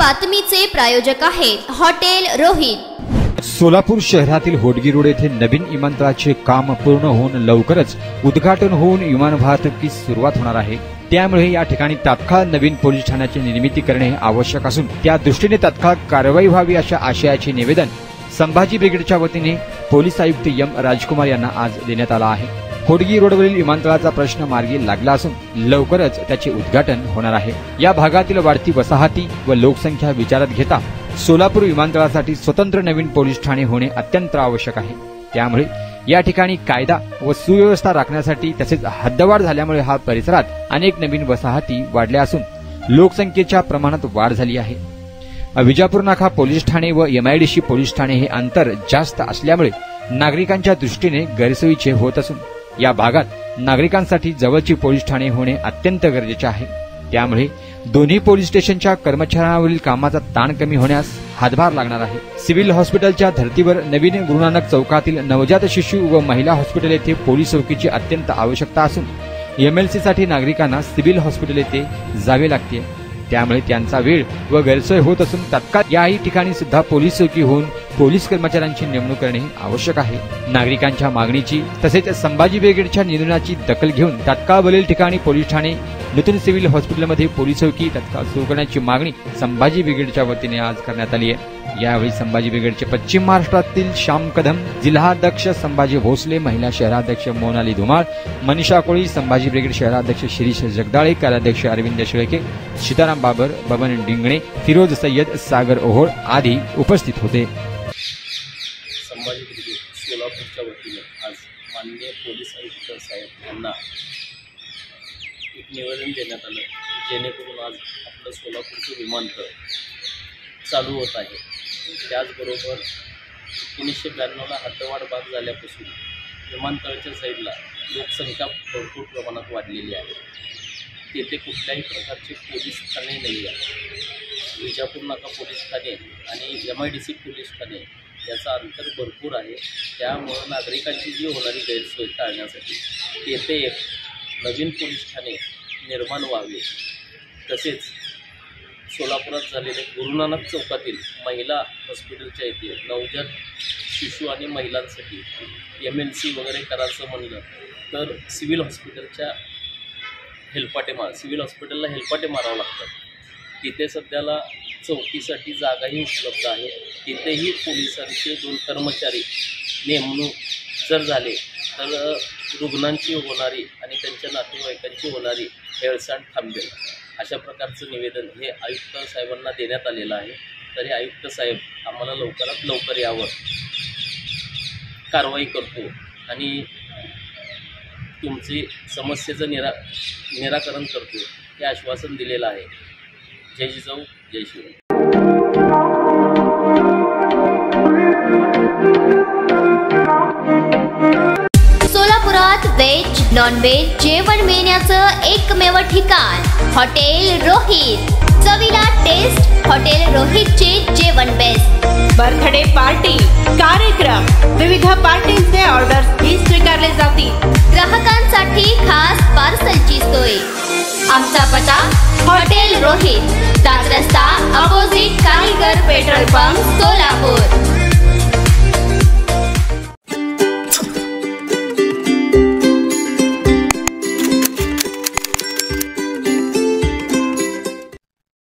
बातमीचे प्रायोजक आहेत हॉटेल रोहित। सोलापूर शहरातील होडगी रोड येथे नवीन विमानतळाचे काम पूर्ण होऊन लवकरच उद्घाटन होऊन विमान वाहतुकीस सुरुवात होणार आहे। त्यामुळे या ठिकाणी तात्काळ नवीन पोलीस ठाण्याची निर्मिती करणे आवश्यक असून त्या दृष्टीने तात्काळ कारवाई व्हावी अशा आशयाचे निवेदन संभाजी ब्रिगेडच्या वतीने पोलीस आयुक्त एम राजकुमार यांना आज देण्यात आला आहे। होडगी रोडवरील विमानतळाचा प्रश्न मार्गी लागला असून लवकरच त्याचे उद्घाटन होणार आहे। या भागातील वाढती वसाहती व लोकसंख्या विचारात घेता सोलापूर विमानतळासाठी स्वतंत्र नवीन पोलीस ठाणे होणे अत्यंत आवश्यक आहे। त्यामुळे या ठिकाणी कायदा व सुव्यवस्था राखण्यासाठी तसेच हद्दवाढ झाल्यामुळे हा परिसरात अनेक नवीन वसाहती वाढल्या असून लोकसंख्येच्या प्रमाणात वाढ झाली आहे। विजापूर नाका पोलीस ठाणे व MIDC पोलीस ठाणे हे अंतर जास्त असल्यामुळे नागरिकांच्या दृष्टीने गैरसोयीचे होत असून या भागात नागरिकांसाठी जवळची पोलीस ठाणे होणे अत्यंत गरजेचे आहे। त्यामुळे दोन्ही पोलीस स्टेशनच्या कर्मचाऱ्यांवरील कामाचा ताण कमी होण्यास हातभार लागणार आहे। सिव्हिल हॉस्पिटलच्या धर्तीवर नवीन गुरुनानक चौकातील नवजात शिशु व महिला हॉस्पिटल येथे पोलीस चौकीची अत्यंत आवश्यकता असून MLC साठी नागरिकांना सिव्हिल हॉस्पिटल येथे जावे लागते। त्यामुळे त्यांचा वेळ व गैरसोय होत असून तत्काळ याही ठिकाणी सुद्धा पोलीस चौकी होऊन पोलीस कर्मचाऱ्यांची नेमणूक करणे आवश्यक आहे। नागरिकांच्या मागणीची तसेच संभाजी ब्रिगेडच्या निर्णयाची दखल घेऊन तात्काळ वरील ठिकाणी पोलीस ठाणे नूतन सिव्हिल हॉस्पिटलमध्ये पोलीस चौकी तात्काळ सुरू करण्याची मागणी संभाजी ब्रिगेडच्या वतीने आज करण्यात आली आहे। यावेळी संभाजी ब्रिगेडचे पश्चिम महाराष्ट्रातील श्याम कदम, जिल्हाध्यक्ष संभाजी भोसले, महिला शहराध्यक्ष मोनाली धुमाळ, मनीषा कोळी, संभाजी ब्रिगेड शहराध्यक्ष शिरीष जगदाळे, कार्याध्यक्ष अरविंद शेळके, सीताराम बाबर, बबन डिंगणे, फिरोज सय्यद, सागर ओहोळ आदी उपस्थित होते। संभाजी ब्रिगेड सोलापूरच्या वतीने आज माननीय पोलीस आयुक्त साहेब यांना एक निवेदन देण्यात आलं, जेणेकरून आज आपलं सोलापूरचं विमानतळ चालू होत आहे। त्याचबरोबर 1992ला हद्दवाढ भाग झाल्यापासून विमानतळाच्या साईडला लोकसंख्या भरपूर प्रमाणात वाढलेली आहे। तेथे कुठल्याही प्रकारचे पोलीस ठाणे नाही आहे। विजापूर नाका पोलीस ठाणे आणि MIDC पोलीस ठाणे याचा अंतर भरपूर आहे। त्यामुळे नागरिकांची जी होणारी गैरसोय टाळण्यासाठी तेथे एक नवीन पोलीस ठाणे निर्माण व्हावे। तसेच सोलापुरात झालेले गुरुनानक चौकातील महिला हॉस्पिटलच्या येथे नवजात शिशु आणि महिलांसाठी MLC वगैरे करायचं म्हणलं तर सिव्हिल हॉस्पिटलला हेलपाटे मारावं लागतात। तिथे सध्याला चौकीसाठी जागाही उपलब्ध आहे। तिथेही पोलिसांचे 2 कर्मचारी नेमणूक जर झाले तर रुग्णांची होणारी आणि त्यांच्या नातेवाईकांची होणारी हेळसांड थांबेल। अशा प्रकारचं निवेदन हे आयुक्त साहेबांना देण्यात आलेलं आहे। तरी आयुक्त साहेब आम्हाला लवकरात लवकर यावर कारवाई करतो आणि तुमची समस्येचं निराकरण करतो हे आश्वासन दिलेलं आहे। जय जिजाऊ, जय शिवराय। सोलापुरात व्हेज नॉन व्हेज जेवण मिळण्याचं एकमेव ठिकाण हॉटेल रोहित। चवीला टेस्ट हॉटेल रोहितचे जेवण बेस्ट। बर्थडे पार्टी, कार्यक्रम, विविध पार्टींचे ऑर्डर्स ही स्वीकारले जातील। ग्राहकांसाठी खास पार्सलची सोय। आमचा पत्ता हॉटेल रोहित, दात रस्ता, अपोजिट कारीगर पेट्रोल पंप, सोलापूर।